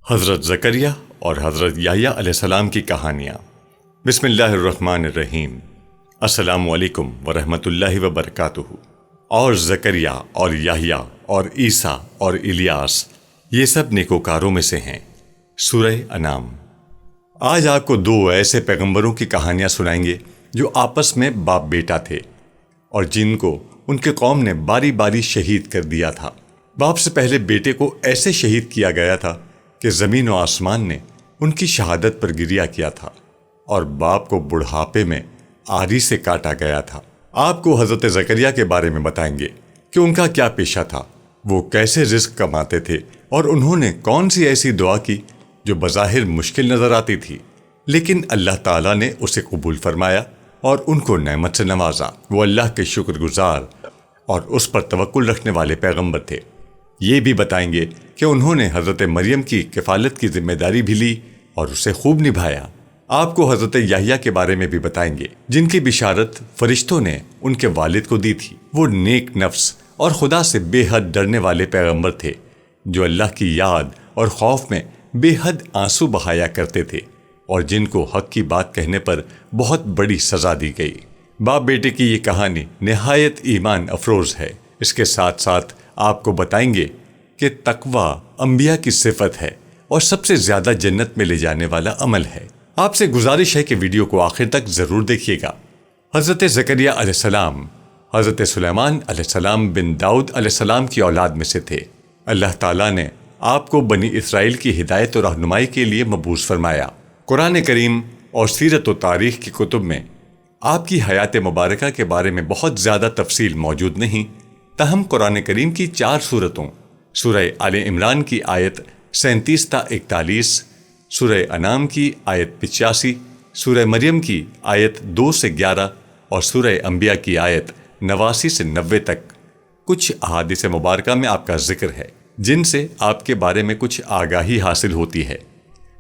حضرت زکریا اور حضرت یحییٰ علیہ السلام کی کہانیاں۔ بسم اللہ الرحمن الرحیم۔ السلام علیکم ورحمۃ اللہ وبرکاتہ۔ اور زکریا اور یحییٰ اور عیسیٰ اور الیاس یہ سب نیکوکاروں میں سے ہیں۔ سورہ انعام۔ آج آپ کو دو ایسے پیغمبروں کی کہانیاں سنائیں گے جو آپس میں باپ بیٹا تھے اور جن کو ان کے قوم نے باری باری شہید کر دیا تھا۔ باپ سے پہلے بیٹے کو ایسے شہید کیا گیا تھا کہ زمین و آسمان نے ان کی شہادت پر گریہ کیا تھا، اور باپ کو بڑھاپے میں آری سے کاٹا گیا تھا۔ آپ کو حضرت زکریا کے بارے میں بتائیں گے کہ ان کا کیا پیشہ تھا، وہ کیسے رزق کماتے تھے، اور انہوں نے کون سی ایسی دعا کی جو بظاہر مشکل نظر آتی تھی، لیکن اللہ تعالیٰ نے اسے قبول فرمایا اور ان کو نعمت سے نوازا۔ وہ اللہ کے شکر گزار اور اس پر توکل رکھنے والے پیغمبر تھے۔ یہ بھی بتائیں گے کہ انہوں نے حضرت مریم کی کفالت کی ذمہ داری بھی لی اور اسے خوب نبھایا۔ آپ کو حضرت یحییٰ کے بارے میں بھی بتائیں گے جن کی بشارت فرشتوں نے ان کے والد کو دی تھی۔ وہ نیک نفس اور خدا سے بے حد ڈرنے والے پیغمبر تھے جو اللہ کی یاد اور خوف میں بے حد آنسو بہایا کرتے تھے، اور جن کو حق کی بات کہنے پر بہت بڑی سزا دی گئی۔ باپ بیٹے کی یہ کہانی نہایت ایمان افروز ہے۔ اس کے ساتھ ساتھ آپ کو بتائیں گے کہ تقویٰ انبیاء کی صفت ہے اور سب سے زیادہ جنت میں لے جانے والا عمل ہے۔ آپ سے گزارش ہے کہ ویڈیو کو آخر تک ضرور دیکھیے گا۔ حضرت زکریا علیہ السلام حضرت سلیمان علیہ السلام بن داؤد علیہ السلام کی اولاد میں سے تھے۔ اللہ تعالیٰ نے آپ کو بنی اسرائیل کی ہدایت و رہنمائی کے لیے مبعوث فرمایا۔ قرآن کریم اور سیرت و تاریخ کی کتب میں آپ کی حیات مبارکہ کے بارے میں بہت زیادہ تفصیل موجود نہیں، تاہم قرآن کریم کی 4 سورتوں سورہ آل عمران کی آیت 37 تا 41، سورہ انعام کی آیت 85، سورہ مریم کی آیت 2 سے 11 اور سورہ انبیاء کی آیت 89 سے 90 تک کچھ احادیث مبارکہ میں آپ کا ذکر ہے جن سے آپ کے بارے میں کچھ آگاہی حاصل ہوتی ہے۔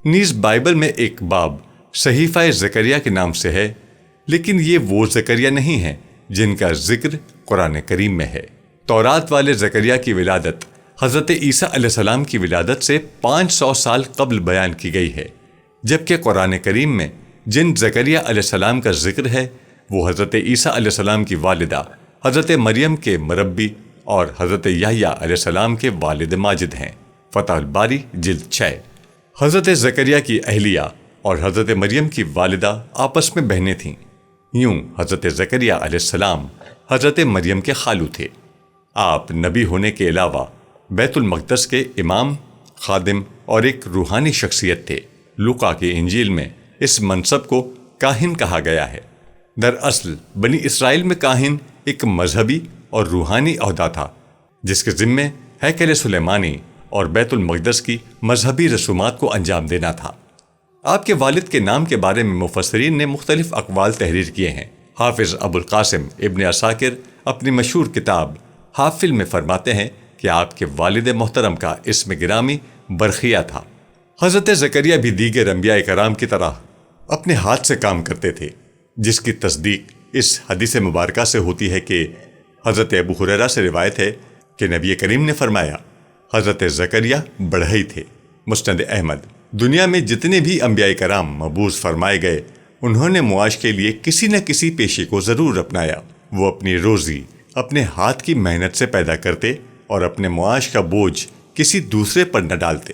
نیز بائبل میں ایک باب صحیفہ زکریا کے نام سے ہے، لیکن یہ وہ زکریا نہیں ہے جن کا ذکر قرآن کریم میں ہے۔ تورات والے زکریا کی ولادت حضرت عیسیٰ علیہ السلام کی ولادت سے 500 سال قبل بیان کی گئی ہے، جبکہ قرآن کریم میں جن زکریا علیہ السلام کا ذکر ہے وہ حضرت عیسیٰ علیہ السلام کی والدہ حضرت مریم کے مربی اور حضرت یحییٰ علیہ السلام کے والد ماجد ہیں۔ فتح الباری جلد 6۔ حضرت زکریا کی اہلیہ اور حضرت مریم کی والدہ آپس میں بہنیں تھیں۔ یوں حضرت زکریا علیہ السلام حضرت مریم کے خالو تھے۔ آپ نبی ہونے کے علاوہ بیت المقدس کے امام، خادم اور ایک روحانی شخصیت تھے۔ لوقا کی انجیل میں اس منصب کو کاہن کہا گیا ہے۔ دراصل بنی اسرائیل میں کاہن ایک مذہبی اور روحانی عہدہ تھا جس کے ذمے ہیکل سلیمانی اور بیت المقدس کی مذہبی رسومات کو انجام دینا تھا۔ آپ کے والد کے نام کے بارے میں مفسرین نے مختلف اقوال تحریر کیے ہیں۔ حافظ ابو القاسم ابن عساکر اپنی مشہور کتاب حافل میں فرماتے ہیں کہ آپ کے والد محترم کا اسم گرامی برخیہ تھا۔ حضرت زکریا بھی دیگر انبیاء کرام کی طرح اپنے ہاتھ سے کام کرتے تھے، جس کی تصدیق اس حدیث مبارکہ سے ہوتی ہے کہ حضرت ابو ہریرہ سے روایت ہے کہ نبی کریم نے فرمایا، حضرت زکریا بڑھئی تھے۔ مسند احمد۔ دنیا میں جتنے بھی انبیاء کرام مبعوث فرمائے گئے، انہوں نے معاش کے لیے کسی نہ کسی پیشے کو ضرور اپنایا۔ وہ اپنی روزی اپنے ہاتھ کی محنت سے پیدا کرتے اور اپنے معاش کا بوجھ کسی دوسرے پر نہ ڈالتے۔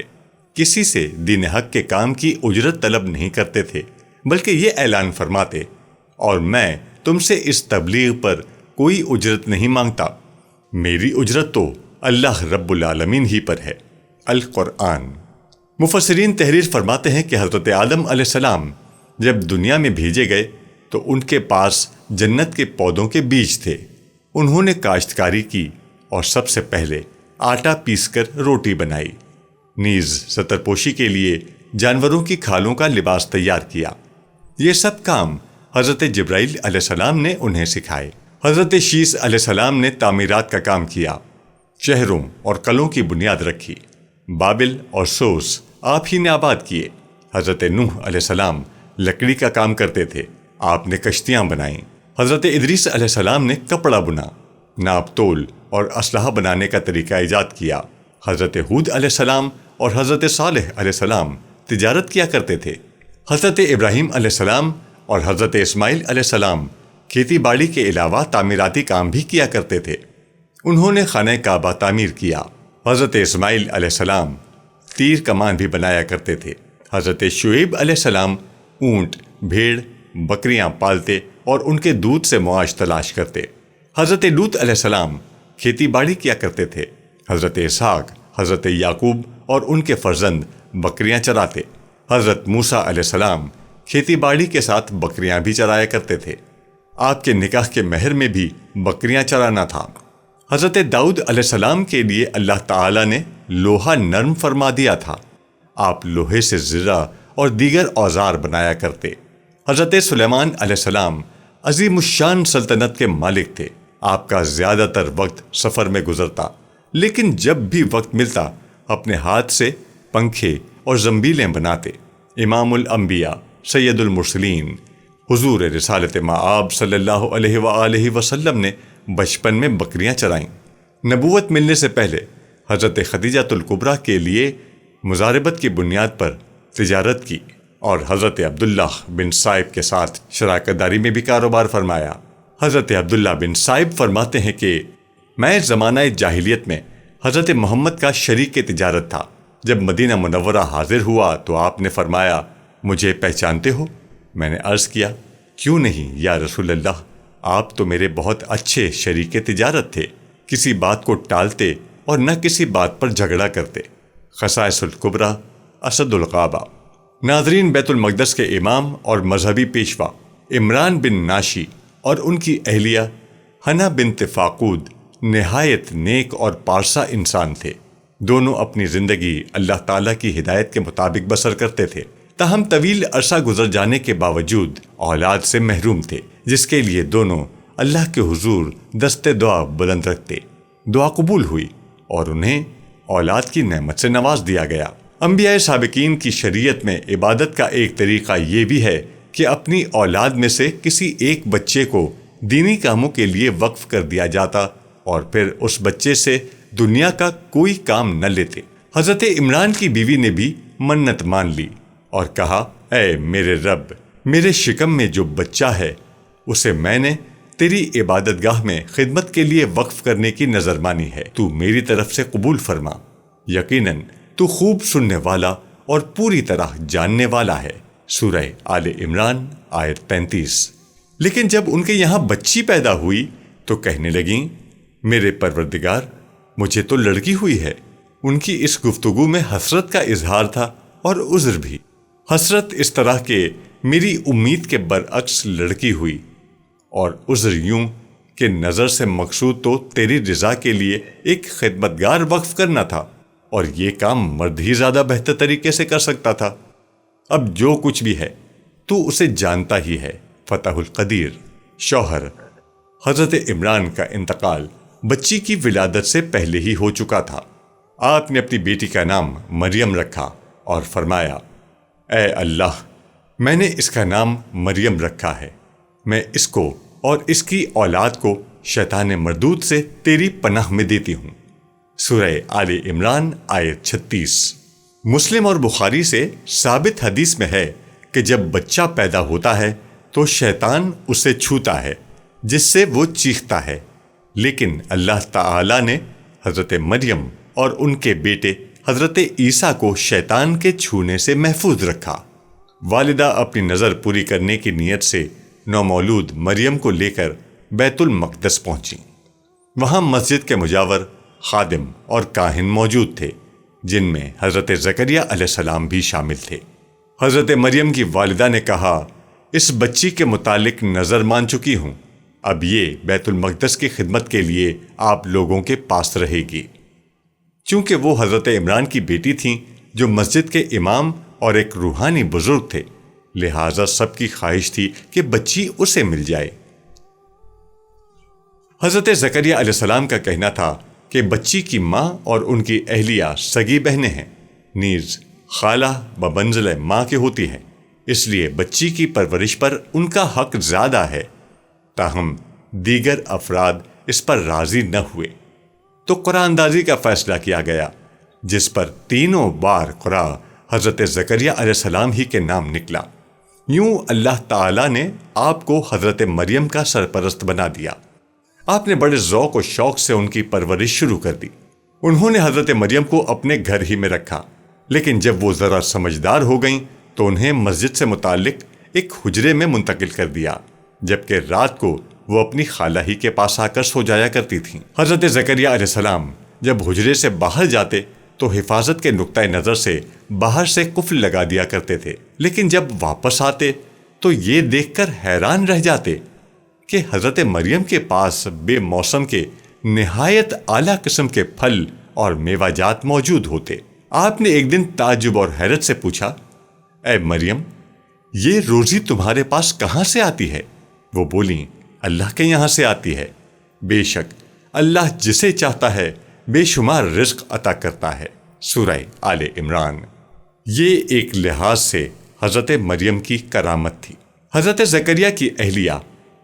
کسی سے دین حق کے کام کی اجرت طلب نہیں کرتے تھے، بلکہ یہ اعلان فرماتے، اور میں تم سے اس تبلیغ پر کوئی اجرت نہیں مانگتا، میری اجرت تو اللہ رب العالمین ہی پر ہے۔ القرآن۔ مفسرین تحریر فرماتے ہیں کہ حضرت آدم علیہ السلام جب دنیا میں بھیجے گئے تو ان کے پاس جنت کے پودوں کے بیج تھے۔ انہوں نے کاشتکاری کی اور سب سے پہلے آٹا پیس کر روٹی بنائی، نیز سترپوشی کے لیے جانوروں کی کھالوں کا لباس تیار کیا۔ یہ سب کام حضرت جبرائیل علیہ السلام نے انہیں سکھائے۔ حضرت شیس علیہ السلام نے تعمیرات کا کام کیا، شہروں اور قلعوں کی بنیاد رکھی۔ بابل اور سوس آپ ہی نے آباد کیے۔ حضرت نوح علیہ السلام لکڑی کا کام کرتے تھے، آپ نے کشتیاں بنائیں۔ حضرت ادریس علیہ السلام نے کپڑا بنا، ناپ تول اور اسلحہ بنانے کا طریقہ ایجاد کیا۔ حضرت ہود علیہ السلام اور حضرت صالح علیہ السلام تجارت کیا کرتے تھے۔ حضرت ابراہیم علیہ السلام اور حضرت اسماعیل علیہ السلام کھیتی باڑی کے علاوہ تعمیراتی کام بھی کیا کرتے تھے۔ انہوں نے خانہ کعبہ تعمیر کیا۔ حضرت اسماعیل علیہ السلام تیر کمان بھی بنایا کرتے تھے۔ حضرت شعیب علیہ السلام اونٹ، بھیڑ، بکریاں پالتے اور ان کے دودھ سے معاش تلاش کرتے۔ حضرت لوط علیہ السلام کھیتی باڑی کیا کرتے تھے۔ حضرت اسحاق، حضرت یعقوب اور ان کے فرزند بکریاں چراتے۔ حضرت موسیٰ علیہ السلام کھیتی باڑی کے ساتھ بکریاں بھی چرایا کرتے تھے۔ آپ کے نکاح کے مہر میں بھی بکریاں چرانا تھا۔ حضرت داؤد علیہ السلام کے لیے اللہ تعالیٰ نے لوہا نرم فرما دیا تھا۔ آپ لوہے سے زرہ اور دیگر اوزار بنایا کرتے۔ حضرت سلیمان علیہ السلام عظیم الشان سلطنت کے مالک تھے۔ آپ کا زیادہ تر وقت سفر میں گزرتا، لیکن جب بھی وقت ملتا اپنے ہاتھ سے پنکھے اور زنبیلیں بناتے۔ امام الانبیاء، سید المرسلین، حضور رسالت مآب صلی اللہ علیہ وآلہ وسلم نے بچپن میں بکریاں چرائیں۔ نبوت ملنے سے پہلے حضرت خدیجۃ الکبریٰ کے لیے مزاربت کی بنیاد پر تجارت کی اور حضرت عبداللہ بن صائب کے ساتھ شراکت داری میں بھی کاروبار فرمایا۔ حضرت عبداللہ بن صائب فرماتے ہیں کہ میں زمانہ جاہلیت میں حضرت محمد کا شریک تجارت تھا۔ جب مدینہ منورہ حاضر ہوا تو آپ نے فرمایا، مجھے پہچانتے ہو؟ میں نے عرض کیا، کیوں نہیں یا رسول اللہ، آپ تو میرے بہت اچھے شریک تجارت تھے، کسی بات کو ٹالتے اور نہ کسی بات پر جھگڑا کرتے۔ خصائص الکبریٰ، اسد الغابہ۔ ناظرین، بیت المقدس کے امام اور مذہبی پیشوا عمران بن ناشی اور ان کی اہلیہ حنا بنت فاقود نہایت نیک اور پارسا انسان تھے۔ دونوں اپنی زندگی اللہ تعالیٰ کی ہدایت کے مطابق بسر کرتے تھے، تاہم طویل عرصہ گزر جانے کے باوجود اولاد سے محروم تھے، جس کے لیے دونوں اللہ کے حضور دست دعا بلند رکھتے۔ دعا قبول ہوئی اور انہیں اولاد کی نعمت سے نواز دیا گیا۔ انبیاء سابقین کی شریعت میں عبادت کا ایک طریقہ یہ بھی ہے کہ اپنی اولاد میں سے کسی ایک بچے کو دینی کاموں کے لیے وقف کر دیا جاتا اور پھر اس بچے سے دنیا کا کوئی کام نہ لیتے۔ حضرت عمران کی بیوی نے بھی منت مان لی اور کہا، اے میرے رب، میرے شکم میں جو بچہ ہے اسے میں نے تیری عبادت گاہ میں خدمت کے لیے وقف کرنے کی نظر مانی ہے، تو میری طرف سے قبول فرما، یقیناً تو خوب سننے والا اور پوری طرح جاننے والا ہے۔ سورہ آل عمران آیت 35۔ لیکن جب ان کے یہاں بچی پیدا ہوئی تو کہنے لگیں، میرے پروردگار، مجھے تو لڑکی ہوئی ہے۔ ان کی اس گفتگو میں حسرت کا اظہار تھا اور عذر بھی۔ حسرت اس طرح کہ میری امید کے برعکس لڑکی ہوئی، اور عذر یوں کہ نظر سے مقصود تو تیری رضا کے لیے ایک خدمتگار وقف کرنا تھا، اور یہ کام مرد ہی زیادہ بہتر طریقے سے کر سکتا تھا۔ اب جو کچھ بھی ہے تو اسے جانتا ہی ہے۔ فتح القدیر۔ شوہر حضرت عمران کا انتقال بچی کی ولادت سے پہلے ہی ہو چکا تھا۔ آپ نے اپنی بیٹی کا نام مریم رکھا اور فرمایا، اے اللہ، میں نے اس کا نام مریم رکھا ہے، میں اس کو اور اس کی اولاد کو شیطان مردود سے تیری پناہ میں دیتی ہوں۔ سورہ آل عمران آیت 36۔ مسلم اور بخاری سے ثابت حدیث میں ہے کہ جب بچہ پیدا ہوتا ہے تو شیطان اسے چھوتا ہے، جس سے وہ چیختا ہے، لیکن اللہ تعالیٰ نے حضرت مریم اور ان کے بیٹے حضرت عیسیٰ کو شیطان کے چھونے سے محفوظ رکھا۔ والدہ اپنی نظر پوری کرنے کی نیت سے نومولود مریم کو لے کر بیت المقدس پہنچی۔ وہاں مسجد کے مجاور خادم اور کاہن موجود تھے، جن میں حضرت زکریہ علیہ السلام بھی شامل تھے۔ حضرت مریم کی والدہ نے کہا، اس بچی کے متعلق نظر مان چکی ہوں، اب یہ بیت المقدس کی خدمت کے لیے آپ لوگوں کے پاس رہے گی۔ چونکہ وہ حضرت عمران کی بیٹی تھیں جو مسجد کے امام اور ایک روحانی بزرگ تھے، لہٰذا سب کی خواہش تھی کہ بچی اسے مل جائے۔ حضرت زکریہ علیہ السلام کا کہنا تھا کہ بچی کی ماں اور ان کی اہلیہ سگی بہنیں ہیں، نیز خالہ بمنزلہ ماں کے ہوتی ہیں، اس لیے بچی کی پرورش پر ان کا حق زیادہ ہے۔ تاہم دیگر افراد اس پر راضی نہ ہوئے تو قرآن اندازی کا فیصلہ کیا گیا۔ جس پر تینوں بار قرآ حضرت زکریہ علیہ السلام ہی کے نام نکلا۔ یوں اللہ تعالیٰ نے آپ کو حضرت مریم کا سرپرست بنا دیا۔ آپ نے بڑے ذوق و شوق سے ان کی پرورش شروع کر دی۔ انہوں نے حضرت مریم کو اپنے گھر ہی میں رکھا، لیکن جب وہ ذرا سمجھدار ہو گئیں تو انہیں مسجد سے متعلق ایک حجرے میں منتقل کر دیا، جبکہ رات کو وہ اپنی خالہ ہی کے پاس آ کر سو جایا کرتی تھیں۔ حضرت زکریہ علیہ السلام جب حجرے سے باہر جاتے تو حفاظت کے نقطہ نظر سے باہر سے قفل لگا دیا کرتے تھے، لیکن جب واپس آتے تو یہ دیکھ کر حیران رہ جاتے کہ حضرت مریم کے پاس بے موسم کے نہایت اعلیٰ قسم کے پھل اور میوہ جات موجود ہوتے۔ آپ نے ایک دن تعجب اور حیرت سے پوچھا، اے مریم، یہ روزی تمہارے پاس کہاں سے آتی ہے؟ وہ بولیں، اللہ کے یہاں سے آتی ہے۔ بے شک اللہ جسے چاہتا ہے بے شمار رزق عطا کرتا ہے۔ سورہ آل عمران۔ یہ ایک لحاظ سے حضرت مریم کی کرامت تھی۔ حضرت زکریہ کی اہلیہ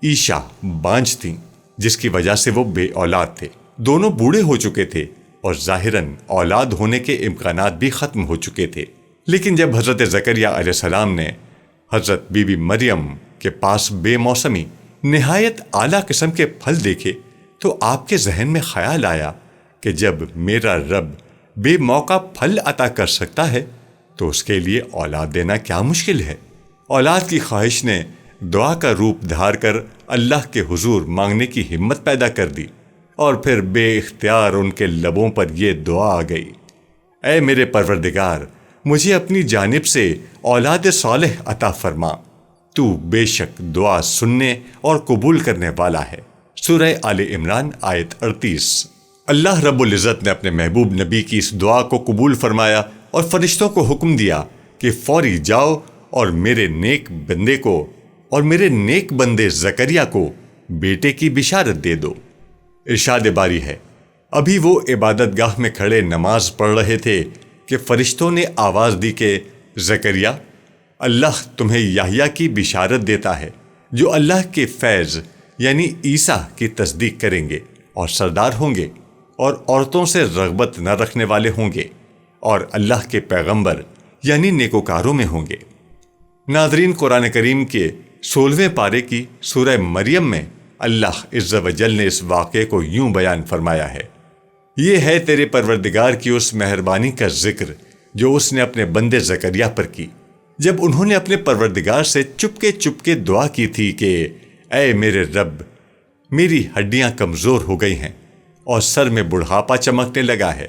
عیشا بانجھ تھیں، جس کی وجہ سے وہ بے اولاد تھے۔ دونوں بوڑھے ہو چکے تھے اور ظاہراً اولاد ہونے کے امکانات بھی ختم ہو چکے تھے۔ لیکن جب حضرت زکریہ علیہ السلام نے حضرت بی بی مریم کے پاس بے موسمی نہایت اعلیٰ قسم کے پھل دیکھے تو آپ کے ذہن میں خیال آیا کہ جب میرا رب بے موقع پھل عطا کر سکتا ہے تو اس کے لیے اولاد دینا کیا مشکل ہے۔ اولاد کی خواہش نے دعا کا روپ دھار کر اللہ کے حضور مانگنے کی ہمت پیدا کر دی، اور پھر بے اختیار ان کے لبوں پر یہ دعا آ گئی، اے میرے پروردگار، مجھے اپنی جانب سے اولاد صالح عطا فرما، تو بے شک دعا سننے اور قبول کرنے والا ہے۔ سورہ آل عمران آیت 38۔ اللہ رب العزت نے اپنے محبوب نبی کی اس دعا کو قبول فرمایا اور فرشتوں کو حکم دیا کہ فوری جاؤ اور میرے نیک بندے زکریا کو بیٹے کی بشارت دے دو۔ ارشاد باری ہے، ابھی وہ عبادت گاہ میں کھڑے نماز پڑھ رہے تھے کہ فرشتوں نے آواز دی کہ زکریا، اللہ تمہیں یحییٰ کی بشارت دیتا ہے، جو اللہ کے فیض یعنی عیسیٰ کی تصدیق کریں گے اور سردار ہوں گے اور عورتوں سے رغبت نہ رکھنے والے ہوں گے اور اللہ کے پیغمبر یعنی نیکوکاروں میں ہوں گے۔ ناظرین، قرآن کریم کے 16ویں پارے کی سورہ مریم میں اللہ عز و جل نے اس واقعے کو یوں بیان فرمایا ہے، یہ ہے تیرے پروردگار کی اس مہربانی کا ذکر جو اس نے اپنے بندے زکریہ پر کی، جب انہوں نے اپنے پروردگار سے چپکے دعا کی تھی کہ اے میرے رب، میری ہڈیاں کمزور ہو گئی ہیں اور سر میں بڑھاپا چمکنے لگا ہے،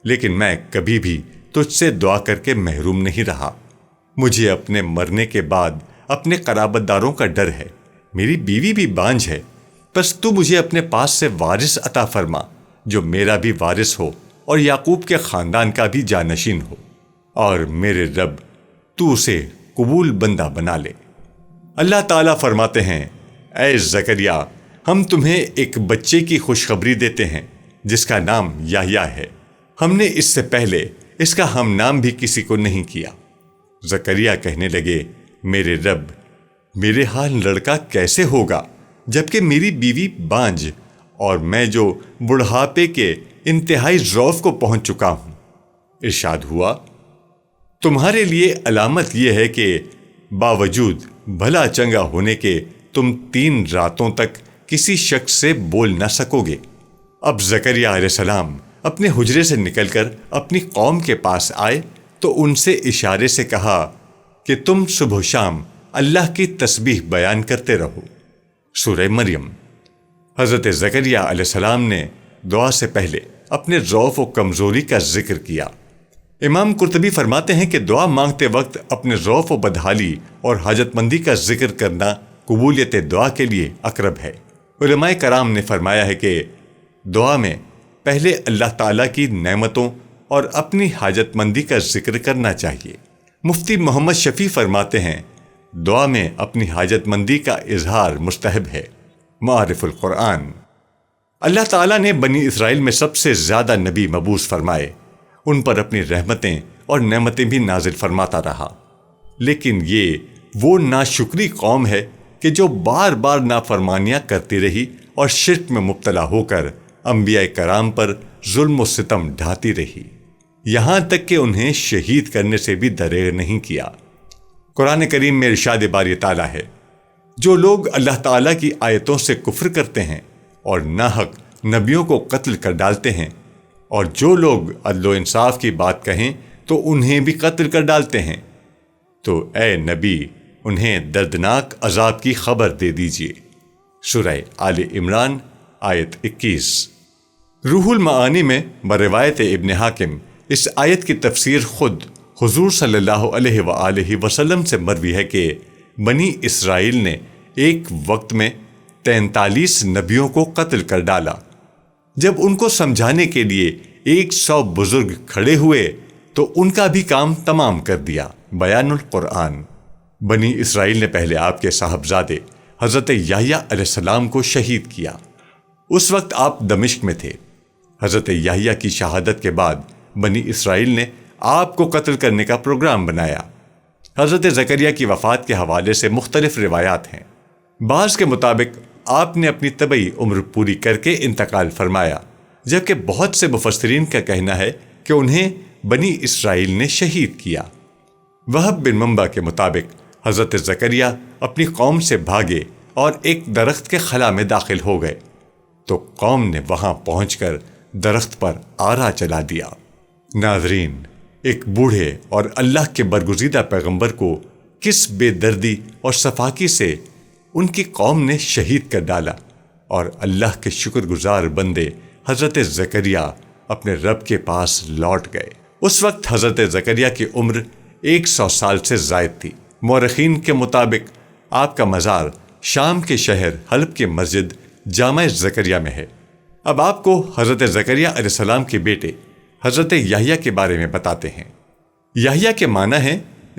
لیکن میں کبھی بھی تجھ سے دعا کر کے محروم نہیں رہا۔ مجھے اپنے مرنے کے بعد اپنے قرابت داروں کا ڈر ہے، میری بیوی بھی بانجھ ہے، بس تو مجھے اپنے پاس سے وارث عطا فرما جو میرا بھی وارث ہو اور یعقوب کے خاندان کا بھی جانشین ہو، اور میرے رب تو اسے قبول بندہ بنا لے۔ اللہ تعالیٰ فرماتے ہیں، اے زکریا، ہم تمہیں ایک بچے کی خوشخبری دیتے ہیں جس کا نام یحییٰ ہے۔ ہم نے اس سے پہلے اس کا ہم نام بھی کسی کو نہیں کیا۔ زکریا کہنے لگے، میرے رب، میرے حال لڑکا کیسے ہوگا جبکہ میری بیوی بانجھ اور میں جو بڑھاپے کے انتہائی ضعف کو پہنچ چکا ہوں۔ ارشاد ہوا، تمہارے لیے علامت یہ ہے کہ باوجود بھلا چنگا ہونے کے تم 3 راتوں تک کسی شخص سے بول نہ سکو گے۔ اب زکریا علیہ السلام اپنے حجرے سے نکل کر اپنی قوم کے پاس آئے تو ان سے اشارے سے کہا کہ تم صبح و شام اللہ کی تسبیح بیان کرتے رہو۔ سورہ مریم۔ حضرت زکریا علیہ السلام نے دعا سے پہلے اپنے ضعف و کمزوری کا ذکر کیا۔ امام قرطبی فرماتے ہیں کہ دعا مانگتے وقت اپنے ضعف و بدحالی اور حاجت مندی کا ذکر کرنا قبولیت دعا کے لیے اقرب ہے۔ علماء کرام نے فرمایا ہے کہ دعا میں پہلے اللہ تعالیٰ کی نعمتوں اور اپنی حاجت مندی کا ذکر کرنا چاہیے۔ مفتی محمد شفیع فرماتے ہیں، دعا میں اپنی حاجت مندی کا اظہار مستحب ہے۔ معارف القرآن۔ اللہ تعالیٰ نے بنی اسرائیل میں سب سے زیادہ نبی مبعوث فرمائے، ان پر اپنی رحمتیں اور نعمتیں بھی نازل فرماتا رہا، لیکن یہ وہ ناشکری قوم ہے کہ جو بار بار نافرمانیاں کرتی رہی اور شرک میں مبتلا ہو کر انبیاء کرام پر ظلم و ستم ڈھاتی رہی۔ یہاں تک کہ انہیں شہید کرنے سے بھی دریغ نہیں کیا۔ قرآن کریم میں ارشاد باری تعالیٰ ہے، جو لوگ اللہ تعالیٰ کی آیتوں سے کفر کرتے ہیں اور ناحق نبیوں کو قتل کر ڈالتے ہیں، اور جو لوگ عدل و انصاف کی بات کہیں تو انہیں بھی قتل کر ڈالتے ہیں، تو اے نبی انہیں دردناک عذاب کی خبر دے دیجیے۔ سورہ آل عمران آیت 21۔ روح المعانی میں بروایت ابن حاکم اس آیت کی تفسیر خود حضور صلی اللہ علیہ وآلہ وسلم سے مروی ہے کہ بنی اسرائیل نے ایک وقت میں 43 نبیوں کو قتل کر ڈالا۔ جب ان کو سمجھانے کے لیے 100 بزرگ کھڑے ہوئے تو ان کا بھی کام تمام کر دیا۔ بیان القرآن۔ بنی اسرائیل نے پہلے آپ کے صاحبزادے حضرت یحییٰ علیہ السلام کو شہید کیا۔ اس وقت آپ دمشق میں تھے۔ حضرت یحییٰ کی شہادت کے بعد بنی اسرائیل نے آپ کو قتل کرنے کا پروگرام بنایا۔ حضرت زکریا کی وفات کے حوالے سے مختلف روایات ہیں۔ بعض کے مطابق آپ نے اپنی طبعی عمر پوری کر کے انتقال فرمایا، جبکہ بہت سے مفسرین کا کہنا ہے کہ انہیں بنی اسرائیل نے شہید کیا۔ وہب بن منبع کے مطابق حضرت زکریا اپنی قوم سے بھاگے اور ایک درخت کے خلا میں داخل ہو گئے، تو قوم نے وہاں پہنچ کر درخت پر آرا چلا دیا۔ ناظرین، ایک بوڑھے اور اللہ کے برگزیدہ پیغمبر کو کس بے دردی اور صفاکی سے ان کی قوم نے شہید کر ڈالا، اور اللہ کے شکر گزار بندے حضرت زکریا اپنے رب کے پاس لوٹ گئے۔ اس وقت حضرت زکریا کی عمر 100 سال سے زائد تھی۔ مورخین کے مطابق آپ کا مزار شام کے شہر حلب کے مسجد جامع زکریا میں ہے۔ اب آپ کو حضرت زکریا علیہ السلام کے بیٹے حضرت یحییٰ کے بارے میں بتاتے ہیں۔ یحییٰ کے معنی ہے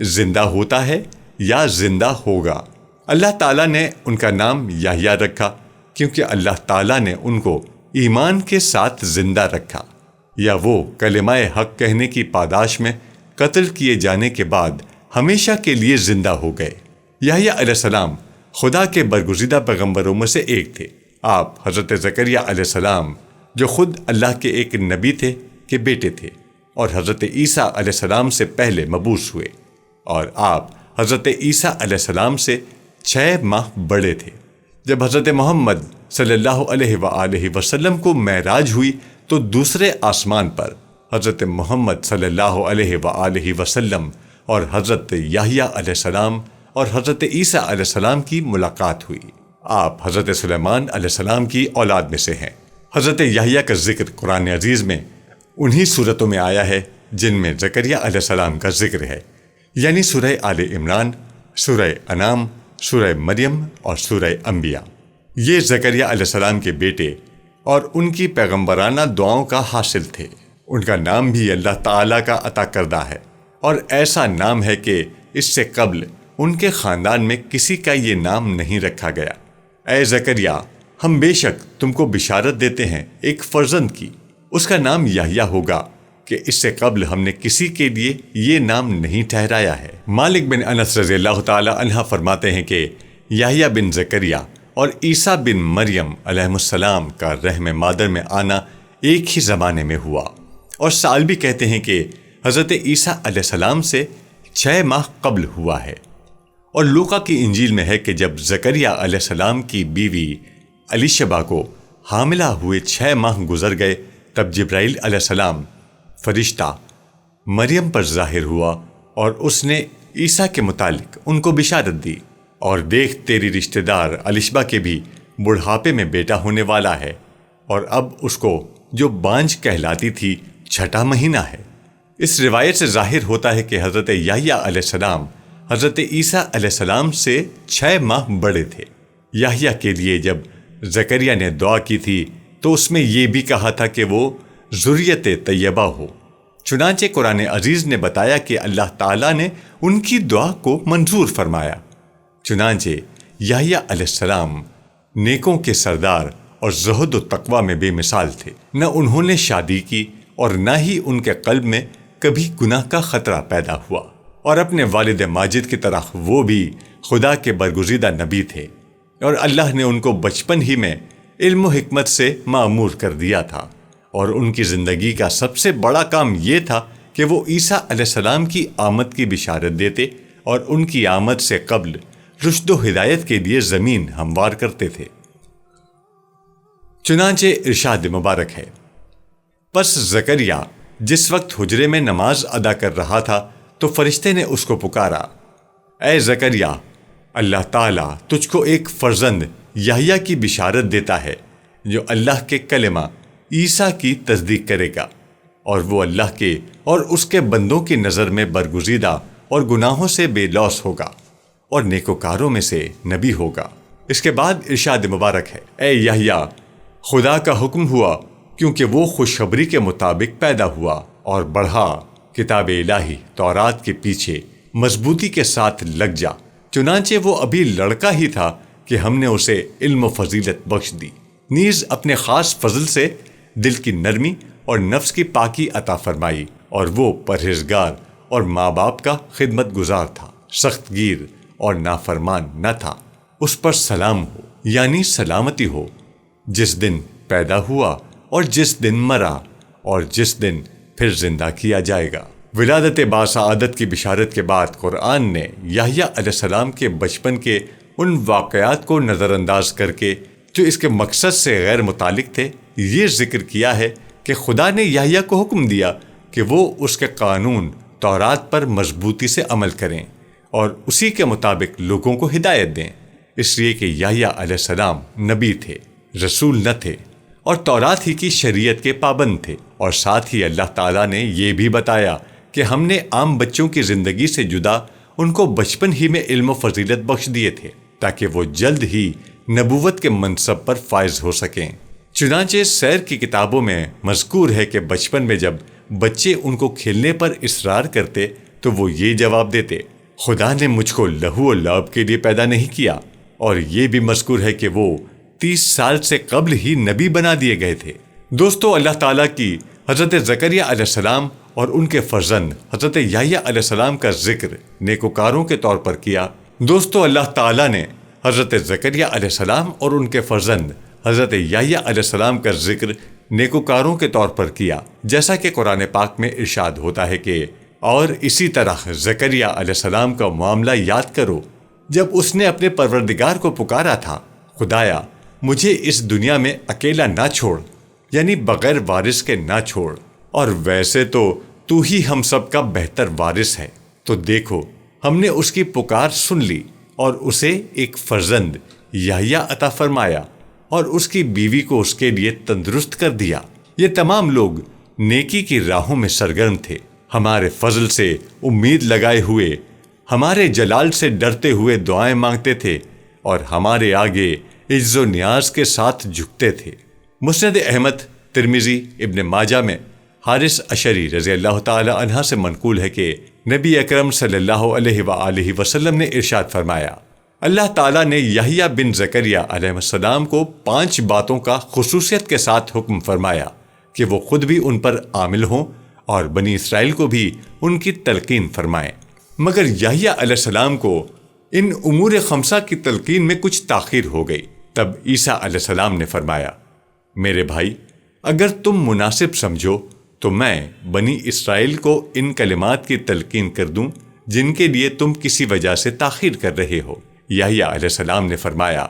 زندہ ہوتا ہے یا زندہ ہوگا۔ اللہ تعالیٰ نے ان کا نام یحییٰ رکھا کیونکہ اللہ تعالیٰ نے ان کو ایمان کے ساتھ زندہ رکھا، یا وہ کلمہ حق کہنے کی پاداش میں قتل کیے جانے کے بعد ہمیشہ کے لیے زندہ ہو گئے۔ یحییٰ علیہ السلام خدا کے برگزیدہ پیغمبروں میں سے ایک تھے۔ آپ حضرت زکریا علیہ السلام جو خود اللہ کے ایک نبی تھے کے بیٹے تھے، اور حضرت عیسیٰ علیہ السلام سے پہلے مبعوث ہوئے، اور آپ حضرت عیسیٰ علیہ السلام سے 6 ماہ بڑے تھے۔ جب حضرت محمد صلی اللہ علیہ وآلہ وسلم کو معراج ہوئی تو دوسرے آسمان پر حضرت محمد صلی اللہ علیہ وآلہ وسلم اور حضرت یحییٰ علیہ السلام اور حضرت عیسیٰ علیہ السلام کی ملاقات ہوئی۔ آپ حضرت سلیمان علیہ السلام کی اولاد میں سے ہیں۔ حضرت یحییٰ کا ذکر قرآن عزیز میں انہی صورتوں میں آیا ہے جن میں زکریا علیہ السلام کا ذکر ہے، یعنی سورہ آل عمران، سورہ انعام، سورہ مریم اور سورہ انبیاء۔ یہ زکریا علیہ السلام کے بیٹے اور ان کی پیغمبرانہ دعاؤں کا حاصل تھے۔ ان کا نام بھی اللہ تعالیٰ کا عطا کردہ ہے، اور ایسا نام ہے کہ اس سے قبل ان کے خاندان میں کسی کا یہ نام نہیں رکھا گیا۔ اے زکریا، ہم بے شک تم کو بشارت دیتے ہیں ایک فرزند کی، اس کا نام یحییٰ ہوگا کہ اس سے قبل ہم نے کسی کے لیے یہ نام نہیں ٹھہرایا ہے۔ مالک بن انس رضی اللہ تعالی عنہ فرماتے ہیں کہ یحییٰ بن زکریا اور عیسیٰ بن مریم علیہ السلام کا رحم مادر میں آنا ایک ہی زمانے میں ہوا، اور سال بھی کہتے ہیں کہ حضرت عیسیٰ علیہ السلام سے 6 ماہ قبل ہوا ہے۔ اور لوقا کی انجیل میں ہے کہ جب زکریا علیہ السلام کی بیوی الیشبا کو حاملہ ہوئے 6 ماہ گزر گئے، تب جبرائیل علیہ السلام فرشتہ مریم پر ظاہر ہوا اور اس نے عیسیٰ کے متعلق ان کو بشارت دی، اور دیکھ تیری رشتہ دار الیشبا کے بھی بڑھاپے میں بیٹا ہونے والا ہے، اور اب اس کو جو بانجھ کہلاتی تھی 6واں مہینہ ہے۔ اس روایت سے ظاہر ہوتا ہے کہ حضرت یحییٰ علیہ السلام حضرت عیسیٰ علیہ السلام سے 6 ماہ بڑے تھے۔ یحییٰ کے لیے جب زکریا نے دعا کی تھی تو اس میں یہ بھی کہا تھا کہ وہ ذریت طیبہ ہو۔ چنانچہ قرآن عزیز نے بتایا کہ اللہ تعالیٰ نے ان کی دعا کو منظور فرمایا۔ چنانچہ یحییٰ علیہ السلام نیکوں کے سردار اور زہد و تقوی میں بے مثال تھے۔ نہ انہوں نے شادی کی اور نہ ہی ان کے قلب میں کبھی گناہ کا خطرہ پیدا ہوا، اور اپنے والد ماجد کی طرح وہ بھی خدا کے برگزیدہ نبی تھے، اور اللہ نے ان کو بچپن ہی میں علم و حکمت سے معمور کر دیا تھا، اور ان کی زندگی کا سب سے بڑا کام یہ تھا کہ وہ عیسیٰ علیہ السلام کی آمد کی بشارت دیتے اور ان کی آمد سے قبل رشد و ہدایت کے لیے زمین ہموار کرتے تھے۔ چنانچہ ارشاد مبارک ہے، پس زکریا جس وقت حجرے میں نماز ادا کر رہا تھا تو فرشتے نے اس کو پکارا، اے زکریا، اللہ تعالیٰ تجھ کو ایک فرزند یحییٰ کی بشارت دیتا ہے جو اللہ کے کلمہ عیسیٰ کی تصدیق کرے گا، اور وہ اللہ کے اور اس کے بندوں کی نظر میں برگزیدہ اور گناہوں سے بے لوث ہوگا اور نیکوکاروں میں سے نبی ہوگا۔ اس کے بعد ارشاد مبارک ہے، اے یحییٰ، خدا کا حکم ہوا کیونکہ وہ خوشخبری کے مطابق پیدا ہوا اور بڑھا، کتاب الہی تورات کے پیچھے مضبوطی کے ساتھ لگ جا۔ چنانچہ وہ ابھی لڑکا ہی تھا کہ ہم نے اسے علم و فضیلت بخش دی، نیز اپنے خاص فضل سے دل کی نرمی اور نفس کی پاکی عطا فرمائی، اور وہ پرہیزگار اور ماں باپ کا خدمت گزار تھا، سخت گیر اور نافرمان نہ تھا۔ اس پر سلام ہو، یعنی سلامتی ہو، جس دن پیدا ہوا اور جس دن مرا اور جس دن پھر زندہ کیا جائے گا۔ ولادت باسعادت کی بشارت کے بعد قرآن نے یحییٰ علیہ السلام کے بچپن کے ان واقعات کو نظر انداز کر کے جو اس کے مقصد سے غیر متعلق تھے یہ ذکر کیا ہے کہ خدا نے یحییٰ کو حکم دیا کہ وہ اس کے قانون تورات پر مضبوطی سے عمل کریں اور اسی کے مطابق لوگوں کو ہدایت دیں، اس لیے کہ یحییٰ علیہ السلام نبی تھے، رسول نہ تھے، اور تورات ہی کی شریعت کے پابند تھے۔ اور ساتھ ہی اللہ تعالیٰ نے یہ بھی بتایا کہ ہم نے عام بچوں کی زندگی سے جدا ان کو بچپن ہی میں علم و فضیلت بخش دیے تھے تاکہ وہ جلد ہی نبوت کے منصب پر فائز ہو سکیں۔ چنانچہ سیر کی کتابوں میں مذکور ہے کہ بچپن میں جب بچے ان کو کھیلنے پر اصرار کرتے تو وہ یہ جواب دیتے، خدا نے مجھ کو لہو و لعب کے لیے پیدا نہیں کیا، اور یہ بھی مذکور ہے کہ وہ 30 سال سے قبل ہی نبی بنا دیے گئے تھے۔ دوستو، اللہ تعالیٰ کی حضرت زکریا علیہ السلام اور ان کے فرزند حضرت یحییٰ علیہ السلام کا ذکر نیکوکاروں کے طور پر کیا۔ دوستو، اللہ تعالیٰ نے حضرت زکریا علیہ السلام اور ان کے فرزند حضرت یحییٰ علیہ السلام کا ذکر نیکوکاروں کے طور پر کیا، جیسا کہ قرآن پاک میں ارشاد ہوتا ہے کہ اور اسی طرح زکریا علیہ السلام کا معاملہ یاد کرو جب اس نے اپنے پروردگار کو پکارا تھا، خدایا مجھے اس دنیا میں اکیلا نہ چھوڑ، یعنی بغیر وارث کے نہ چھوڑ، اور ویسے تو ہی ہم سب کا بہتر وارث ہے۔ تو دیکھو ہم نے اس کی پکار سن لی اور اسے ایک فرزند یحییٰ عطا فرمایا اور اس کی بیوی کو اس کے لیے تندرست کر دیا۔ یہ تمام لوگ نیکی کی راہوں میں سرگرم تھے، ہمارے فضل سے امید لگائے ہوئے، ہمارے جلال سے ڈرتے ہوئے دعائیں مانگتے تھے اور ہمارے آگے عز و نیاز کے ساتھ جھکتے تھے۔ مسند احمد، ترمذی، ابن ماجہ میں حارث اشعری رضی اللہ تعالی عنہ سے منقول ہے کہ نبی اکرم صلی اللہ علیہ وآلہ وسلم نے ارشاد فرمایا، اللہ تعالیٰ نے یحییٰ بن زکریا علیہ السلام کو 5 باتوں کا خصوصیت کے ساتھ حکم فرمایا کہ وہ خود بھی ان پر عامل ہوں اور بنی اسرائیل کو بھی ان کی تلقین فرمائیں۔ مگر یحییٰ علیہ السلام کو ان امور 5 کی تلقین میں کچھ تاخیر ہو گئی۔ تب عیسیٰ علیہ السلام نے فرمایا، میرے بھائی، اگر تم مناسب سمجھو تو میں بنی اسرائیل کو ان کلمات کی تلقین کر دوں جن کے لیے تم کسی وجہ سے تاخیر کر رہے ہو۔ یحییٰ علیہ السلام نے فرمایا،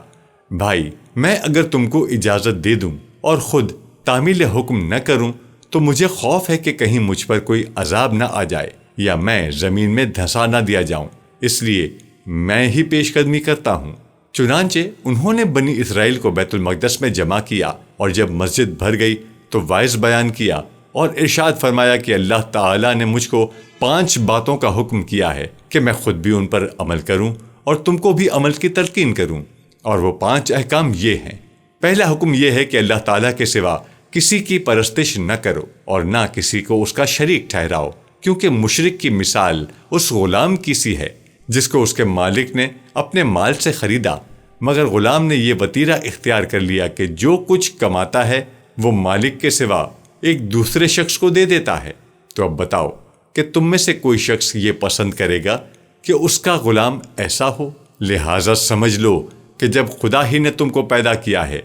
بھائی، میں اگر تم کو اجازت دے دوں اور خود تعمیل حکم نہ کروں تو مجھے خوف ہے کہ کہیں مجھ پر کوئی عذاب نہ آ جائے یا میں زمین میں دھسا نہ دیا جاؤں، اس لیے میں ہی پیش قدمی کرتا ہوں۔ چنانچہ انہوں نے بنی اسرائیل کو بیت المقدس میں جمع کیا، اور جب مسجد بھر گئی تو وعظ بیان کیا اور ارشاد فرمایا کہ اللہ تعالیٰ نے مجھ کو 5 باتوں کا حکم کیا ہے کہ میں خود بھی ان پر عمل کروں اور تم کو بھی عمل کی تلقین کروں، اور وہ 5 احکام یہ ہیں۔ پہلا حکم یہ ہے کہ اللہ تعالیٰ کے سوا کسی کی پرستش نہ کرو اور نہ کسی کو اس کا شریک ٹھہراؤ، کیونکہ مشرک کی مثال اس غلام کی سی ہے جس کو اس کے مالک نے اپنے مال سے خریدا، مگر غلام نے یہ وتیرہ اختیار کر لیا کہ جو کچھ کماتا ہے وہ مالک کے سوا ایک دوسرے شخص کو دے دیتا ہے۔ تو اب بتاؤ کہ تم میں سے کوئی شخص یہ پسند کرے گا کہ اس کا غلام ایسا ہو؟ لہٰذا سمجھ لو کہ جب خدا ہی نے تم کو پیدا کیا ہے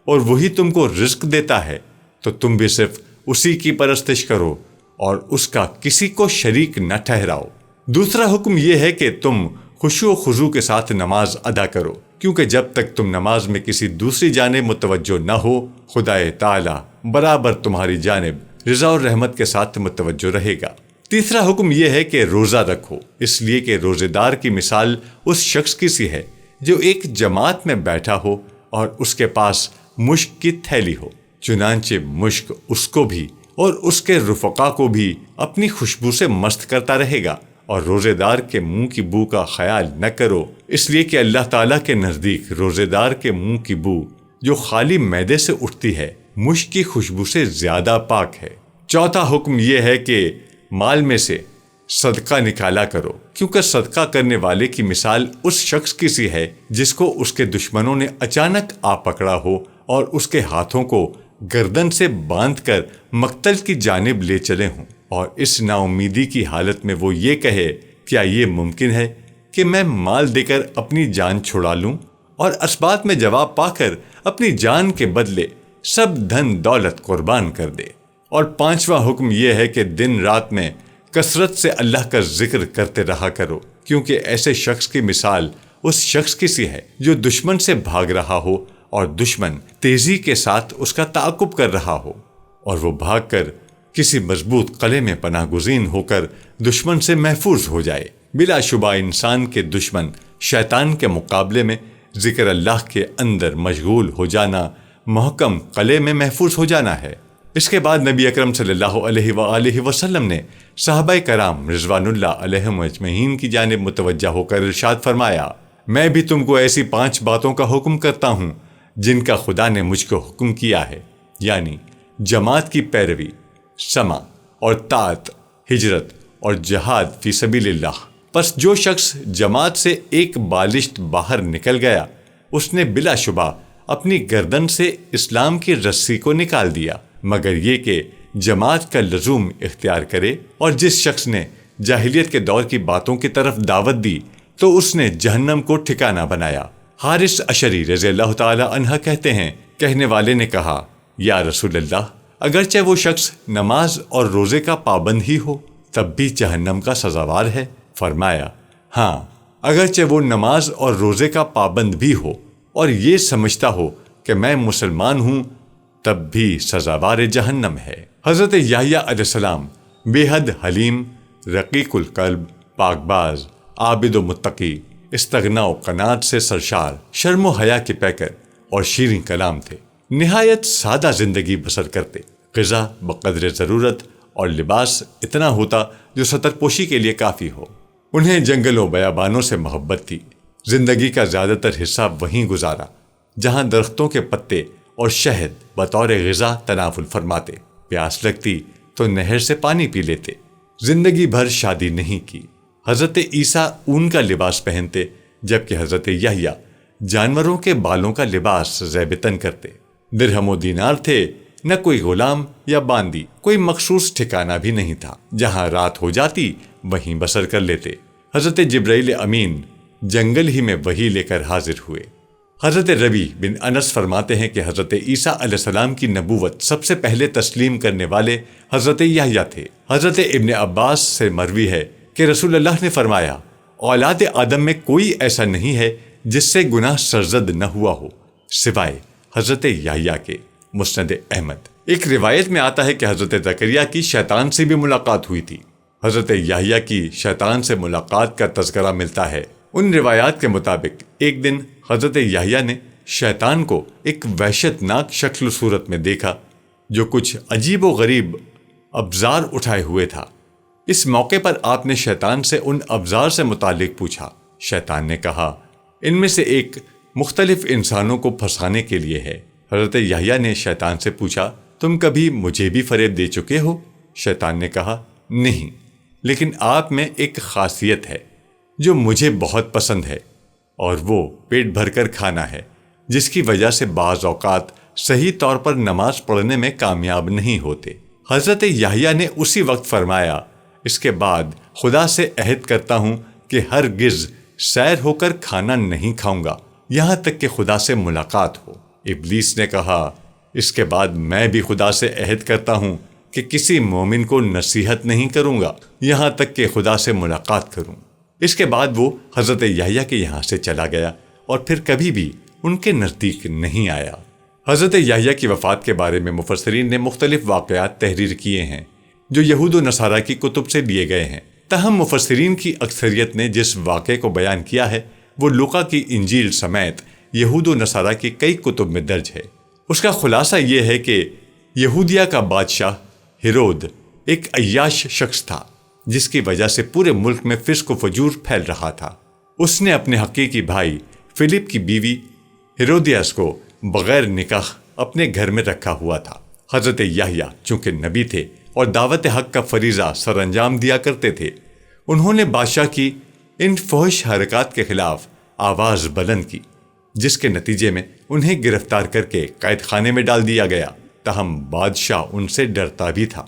اور وہی تم کو رزق دیتا ہے تو تم بھی صرف اسی کی پرستش کرو اور اس کا کسی کو شریک نہ ٹھہراؤ۔ دوسرا حکم یہ ہے کہ تم خشوع و خضوع کے ساتھ نماز ادا کرو، کیونکہ جب تک تم نماز میں کسی دوسری جانب متوجہ نہ ہو، خدا تعالی برابر تمہاری جانب رضا اور رحمت کے ساتھ متوجہ رہے گا۔ تیسرا حکم یہ ہے کہ روزہ رکھو، اس لیے کہ روزے دار کی مثال اس شخص کی سی ہے جو ایک جماعت میں بیٹھا ہو اور اس کے پاس مشک کی تھیلی ہو، چنانچہ مشک اس کو بھی اور اس کے رفقا کو بھی اپنی خوشبو سے مست کرتا رہے گا، اور روزے دار کے منہ کی بو کا خیال نہ کرو، اس لیے کہ اللہ تعالیٰ کے نزدیک روزے دار کے منہ کی بو جو خالی معدے سے اٹھتی ہے مشک کی خوشبو سے زیادہ پاک ہے۔ چوتھا حکم یہ ہے کہ مال میں سے صدقہ نکالا کرو، کیونکہ صدقہ کرنے والے کی مثال اس شخص کی سی ہے جس کو اس کے دشمنوں نے اچانک آ پکڑا ہو اور اس کے ہاتھوں کو گردن سے باندھ کر مقتل کی جانب لے چلے ہوں، اور اس نا امیدی کی حالت میں وہ یہ کہے کیا یہ ممکن ہے کہ میں مال دے کر اپنی جان چھڑا لوں، اور اسبات میں جواب پا کر اپنی جان کے بدلے سب دھن دولت قربان کر دے۔ اور پانچواں حکم یہ ہے کہ دن رات میں کثرت سے اللہ کا ذکر کرتے رہا کرو، کیونکہ ایسے شخص کی مثال اس شخص کی سی ہے جو دشمن سے بھاگ رہا ہو اور دشمن تیزی کے ساتھ اس کا تعاقب کر رہا ہو، اور وہ بھاگ کر کسی مضبوط قلعے میں پناہ گزین ہو کر دشمن سے محفوظ ہو جائے۔ بلا شبہ انسان کے دشمن شیطان کے مقابلے میں ذکر اللہ کے اندر مشغول ہو جانا محکم قلعے میں محفوظ ہو جانا ہے۔ اس کے بعد نبی اکرم صلی اللہ علیہ وآلہ وسلم نے صحابہ کرام رضوان اللہ علیہم اجمعین کی جانب متوجہ ہو کر ارشاد فرمایا، میں بھی تم کو ایسی 5 باتوں کا حکم کرتا ہوں جن کا خدا نے مجھ کو حکم کیا ہے، یعنی جماعت کی پیروی، سمع اور طاعت، ہجرت اور جہاد فی سبیل اللہ۔ پس جو شخص جماعت سے ایک بالشت باہر نکل گیا، اس نے بلا شبہ اپنی گردن سے اسلام کی رسی کو نکال دیا، مگر یہ کہ جماعت کا لزوم اختیار کرے۔ اور جس شخص نے جاہلیت کے دور کی باتوں کی طرف دعوت دی تو اس نے جہنم کو ٹھکانہ بنایا۔ حارث اشعری رضی اللہ تعالی عنہ کہتے ہیں، کہنے والے نے کہا، یا رسول اللہ، اگرچہ وہ شخص نماز اور روزے کا پابند ہی ہو تب بھی جہنم کا سزاوار ہے؟ فرمایا، ہاں، اگرچہ وہ نماز اور روزے کا پابند بھی ہو اور یہ سمجھتا ہو کہ میں مسلمان ہوں تب بھی سزاوار جہنم ہے۔ حضرت یحییٰ علیہ السلام بے حد حلیم، رقیق القلب، پاک باز، عابد و متقی، استغنا و قناعت سے سرشار، شرم و حیا کے پیکر اور شیریں کلام تھے۔ نہایت سادہ زندگی بسر کرتے، غذا بقدر ضرورت اور لباس اتنا ہوتا جو ستر پوشی کے لیے کافی ہو۔ انہیں جنگل و بیابانوں سے محبت تھی، زندگی کا زیادہ تر حصہ وہیں گزارا جہاں درختوں کے پتے اور شہد بطور غذا تناول فرماتے، پیاس لگتی تو نہر سے پانی پی لیتے۔ زندگی بھر شادی نہیں کی۔ حضرت عیسیٰ اون کا لباس پہنتے جبکہ حضرت یحییٰ جانوروں کے بالوں کا لباس زیب تن کرتے۔ درہم و دینار تھے، نہ کوئی غلام یا باندی، کوئی مخصوص ٹھکانہ بھی نہیں تھا، جہاں رات ہو جاتی وہیں بسر کر لیتے۔ حضرت جبرائیل امین جنگل ہی میں وحی لے کر حاضر ہوئے۔ حضرت ربیع بن انس فرماتے ہیں کہ حضرت عیسیٰ علیہ السلام کی نبوت سب سے پہلے تسلیم کرنے والے حضرت یحییٰ تھے۔ حضرت ابن عباس سے مروی ہے کہ رسول اللہ نے فرمایا، اولاد آدم میں کوئی ایسا نہیں ہے جس سے گناہ سرزد نہ ہوا ہو سوائے حضرت یحییٰ کے۔ مسند احمد۔ ایک روایت میں آتا ہے کہ حضرت زکریا کی شیطان سے بھی ملاقات ہوئی تھی۔ حضرت یحییٰ کی شیطان سے ملاقات کا تذکرہ ملتا ہے۔ ان روایات کے مطابق ایک دن حضرت یحییٰ نے شیطان کو ایک وحشت ناک شکل و صورت میں دیکھا جو کچھ عجیب و غریب ابزار اٹھائے ہوئے تھا۔ اس موقع پر آپ نے شیطان سے ان ابزار سے متعلق پوچھا۔ شیطان نے کہا، ان میں سے ایک مختلف انسانوں کو پھنسانے کے لیے ہے۔ حضرت یحییٰ نے شیطان سے پوچھا، تم کبھی مجھے بھی فریب دے چکے ہو؟ شیطان نے کہا، نہیں، لیکن آپ میں ایک خاصیت ہے جو مجھے بہت پسند ہے، اور وہ پیٹ بھر کر کھانا ہے، جس کی وجہ سے بعض اوقات صحیح طور پر نماز پڑھنے میں کامیاب نہیں ہوتے۔ حضرت یحییٰ نے اسی وقت فرمایا، اس کے بعد خدا سے عہد کرتا ہوں کہ ہرگز سیر ہو کر کھانا نہیں کھاؤں گا یہاں تک کہ خدا سے ملاقات ہو۔ ابلیس نے کہا، اس کے بعد میں بھی خدا سے عہد کرتا ہوں کہ کسی مومن کو نصیحت نہیں کروں گا یہاں تک کہ خدا سے ملاقات کروں۔ اس کے بعد وہ حضرت یحییٰ کے یہاں سے چلا گیا اور پھر کبھی بھی ان کے نزدیک نہیں آیا۔ حضرت یحییٰ کی وفات کے بارے میں مفسرین نے مختلف واقعات تحریر کیے ہیں جو یہود و نصارہ کی کتب سے لیے گئے ہیں۔ تاہم مفسرین کی اکثریت نے جس واقعے کو بیان کیا ہے وہ لوقا کی انجیل سمیت یہود و نصارہ کی کئی کتب میں درج ہے۔ اس کا خلاصہ یہ ہے کہ یہودیہ کا بادشاہ ہیرود ایک عیاش شخص تھا جس کی وجہ سے پورے ملک میں فسق و فجور پھیل رہا تھا۔ اس نے اپنے حقیقی بھائی فلپ کی بیوی ہیرودیاس کو بغیر نکاح اپنے گھر میں رکھا ہوا تھا۔ حضرت یحییٰ چونکہ نبی تھے اور دعوت حق کا فریضہ سر انجام دیا کرتے تھے، انہوں نے بادشاہ کی ان فحش حرکات کے خلاف آواز بلند کی، جس کے نتیجے میں انہیں گرفتار کر کے قید خانے میں ڈال دیا گیا۔ تاہم بادشاہ ان سے ڈرتا بھی تھا۔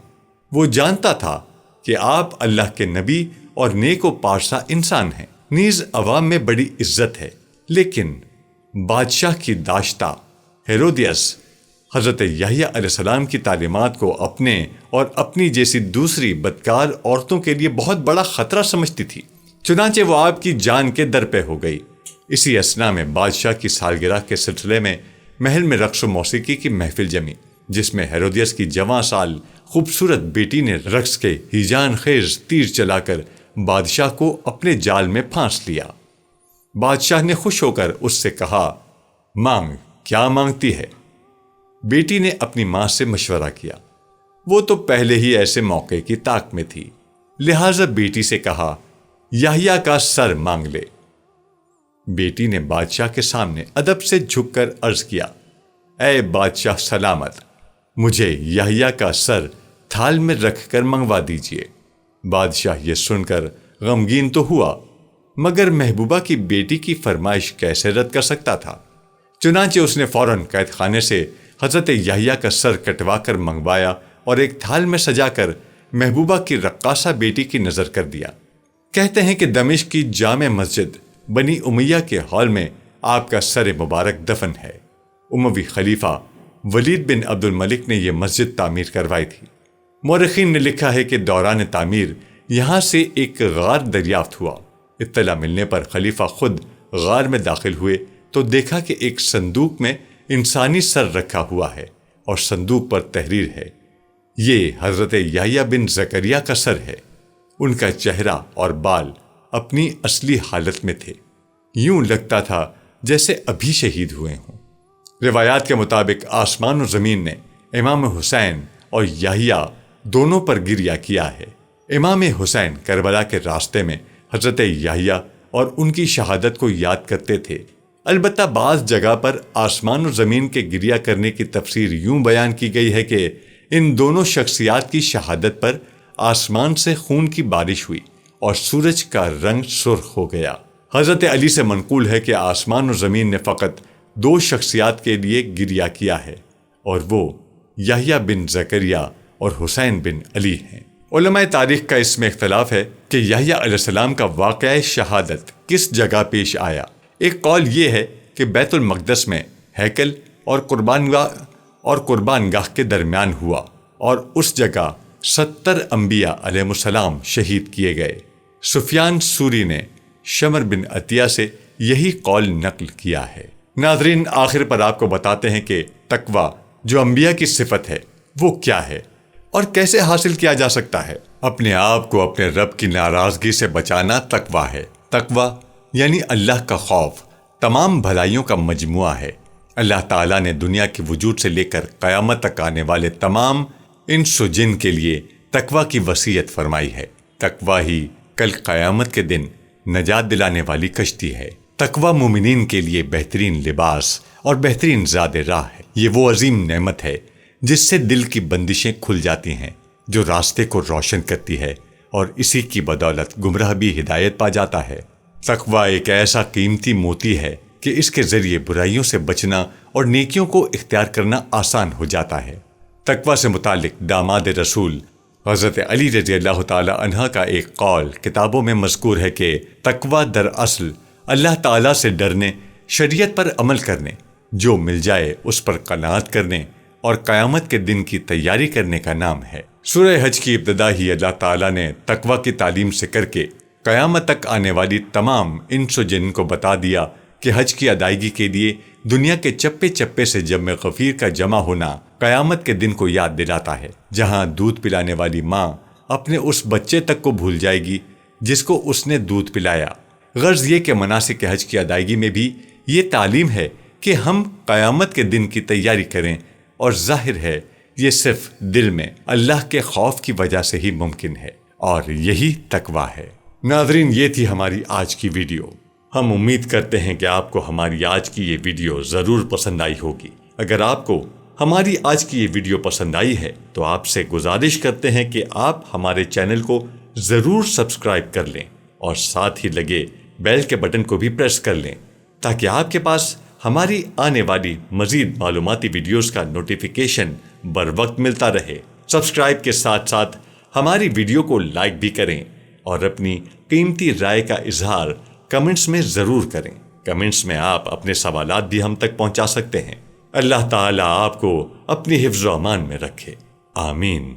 وہ جانتا تھا کہ آپ اللہ کے نبی اور نیک و پارسا انسان ہیں، نیز عوام میں بڑی عزت ہے، لیکن بادشاہ کی داشتہ ہیرودیاس حضرت یحییٰ علیہ السلام کی تعلیمات کو اپنے اور اپنی جیسی دوسری بدکار عورتوں کے لیے بہت بڑا خطرہ سمجھتی تھی، چنانچہ وہ آپ کی جان کے در پہ ہو گئی۔ اسی اثنا میں بادشاہ کی سالگرہ کے سلسلے میں محل میں رقص و موسیقی کی محفل جمی، جس میں ہیرودیاس کی جوان سال خوبصورت بیٹی نے رقص کے ہیجان خیز تیر چلا کر بادشاہ کو اپنے جال میں پھانس لیا۔ بادشاہ نے خوش ہو کر اس سے کہا، مانگ، کیا مانگتی ہے؟ بیٹی نے اپنی ماں سے مشورہ کیا۔ وہ تو پہلے ہی ایسے موقع کی طاق میں تھی، لہٰذا بیٹی سے کہا، یحییٰ کا سر مانگ لے۔ بیٹی نے بادشاہ کے سامنے ادب سے جھک کر عرض کیا، اے بادشاہ سلامت، مجھے یحییٰ کا سر تھال میں رکھ کر منگوا دیجیے۔ بادشاہ یہ سن کر غمگین تو ہوا، مگر محبوبہ کی بیٹی کی فرمائش کیسے رد کر سکتا تھا؟ چنانچہ اس نے فوراً قید خانے سے حضرت یحییٰ کا سر کٹوا کر منگوایا اور ایک تھال میں سجا کر محبوبہ کی رقاصہ بیٹی کی نظر کر دیا۔ کہتے ہیں کہ دمشق کی جامع مسجد بنی امیہ کے ہال میں آپ کا سر مبارک دفن ہے۔ اموی خلیفہ ولید بن عبد الملک نے یہ مسجد تعمیر کروائی تھی۔ مورخین نے لکھا ہے کہ دوران تعمیر یہاں سے ایک غار دریافت ہوا۔ اطلاع ملنے پر خلیفہ خود غار میں داخل ہوئے تو دیکھا کہ ایک صندوق میں انسانی سر رکھا ہوا ہے اور صندوق پر تحریر ہے، یہ حضرت یحییٰ بن زکریا کا سر ہے۔ ان کا چہرہ اور بال اپنی اصلی حالت میں تھے، یوں لگتا تھا جیسے ابھی شہید ہوئے ہوں۔ روایات کے مطابق آسمان و زمین نے امام حسین اور یحییٰ دونوں پر گریہ کیا ہے۔ امام حسین کربلا کے راستے میں حضرت یحییٰ اور ان کی شہادت کو یاد کرتے تھے۔ البتہ بعض جگہ پر آسمان و زمین کے گریہ کرنے کی تفسیر یوں بیان کی گئی ہے کہ ان دونوں شخصیات کی شہادت پر آسمان سے خون کی بارش ہوئی اور سورج کا رنگ سرخ ہو گیا۔ حضرت علی سے منقول ہے کہ آسمان و زمین نے فقط دو شخصیات کے لیے گریہ کیا ہے، اور وہ یحییٰ بن زکریا اور حسین بن علی ہیں۔ علماء تاریخ کا اس میں اختلاف ہے کہ یحییٰ علیہ السلام کا واقعہ شہادت کس جگہ پیش آیا۔ ایک قول یہ ہے کہ بیت المقدس میں ہیکل اور قربان گاہ کے درمیان ہوا، اور اس جگہ 70 انبیاء علیہ السلام شہید کیے گئے۔ سفیان ثوری نے شمر بن عطیہ سے یہی قول نقل کیا ہے۔ ناظرین، آخر پر آپ کو بتاتے ہیں کہ تقویٰ جو انبیاء کی صفت ہے وہ کیا ہے اور کیسے حاصل کیا جا سکتا ہے۔ اپنے آپ کو اپنے رب کی ناراضگی سے بچانا تقویٰ ہے۔ تقویٰ یعنی اللہ کا خوف تمام بھلائیوں کا مجموعہ ہے۔ اللہ تعالیٰ نے دنیا کے وجود سے لے کر قیامت تک آنے والے تمام انس و جن کے لیے تقویٰ کی وصیت فرمائی ہے۔ تقویٰ ہی کل قیامت کے دن نجات دلانے والی کشتی ہے۔ تقویٰ مومنین کے لیے بہترین لباس اور بہترین زاد راہ ہے۔ یہ وہ عظیم نعمت ہے جس سے دل کی بندشیں کھل جاتی ہیں، جو راستے کو روشن کرتی ہے، اور اسی کی بدولت گمراہ بھی ہدایت پا جاتا ہے۔ تقویٰ ایک ایسا قیمتی موتی ہے کہ اس کے ذریعے برائیوں سے بچنا اور نیکیوں کو اختیار کرنا آسان ہو جاتا ہے۔ تقویٰ سے متعلق داماد رسول حضرت علی رضی اللہ تعالی عنہ کا ایک قول کتابوں میں مذکور ہے کہ تقویٰ دراصل اللہ تعالیٰ سے ڈرنے، شریعت پر عمل کرنے، جو مل جائے اس پر قناعت کرنے اور قیامت کے دن کی تیاری کرنے کا نام ہے۔ سورہ حج کی ابتدا ہی اللہ تعالیٰ نے تقوی کی تعلیم سے کر کے قیامت تک آنے والی تمام انس و جن کو بتا دیا کہ حج کی ادائیگی کے لیے دنیا کے چپے چپے سے جمع غفیر کا جمع ہونا قیامت کے دن کو یاد دلاتا ہے، جہاں دودھ پلانے والی ماں اپنے اس بچے تک کو بھول جائے گی جس کو اس نے دودھ پلایا۔ غرض یہ کہ مناسک حج کی ادائیگی میں بھی یہ تعلیم ہے کہ ہم قیامت کے دن کی تیاری کریں، اور ظاہر ہے یہ صرف دل میں اللہ کے خوف کی وجہ سے ہی ممکن ہے، اور یہی تقوی ہے۔ ناظرین، یہ تھی ہماری آج کی ویڈیو۔ ہم امید کرتے ہیں کہ آپ کو ہماری آج کی یہ ویڈیو ضرور پسند آئی ہوگی۔ اگر آپ کو ہماری آج کی یہ ویڈیو پسند آئی ہے تو آپ سے گزارش کرتے ہیں کہ آپ ہمارے چینل کو ضرور سبسکرائب کر لیں اور ساتھ ہی لگے بیل کے بٹن کو بھی پریس کر لیں تاکہ آپ کے پاس ہماری آنے والی مزید معلوماتی ویڈیوز کا نوٹیفیکیشن بر وقت ملتا رہے۔ سبسکرائب کے ساتھ ساتھ ہماری ویڈیو کو لائک بھی کریں اور اپنی قیمتی رائے کا اظہار کمنٹس میں ضرور کریں۔ کمنٹس میں آپ اپنے سوالات بھی ہم تک پہنچا سکتے ہیں۔ اللہ تعالیٰ آپ کو اپنی حفظ و امان میں رکھے، آمین۔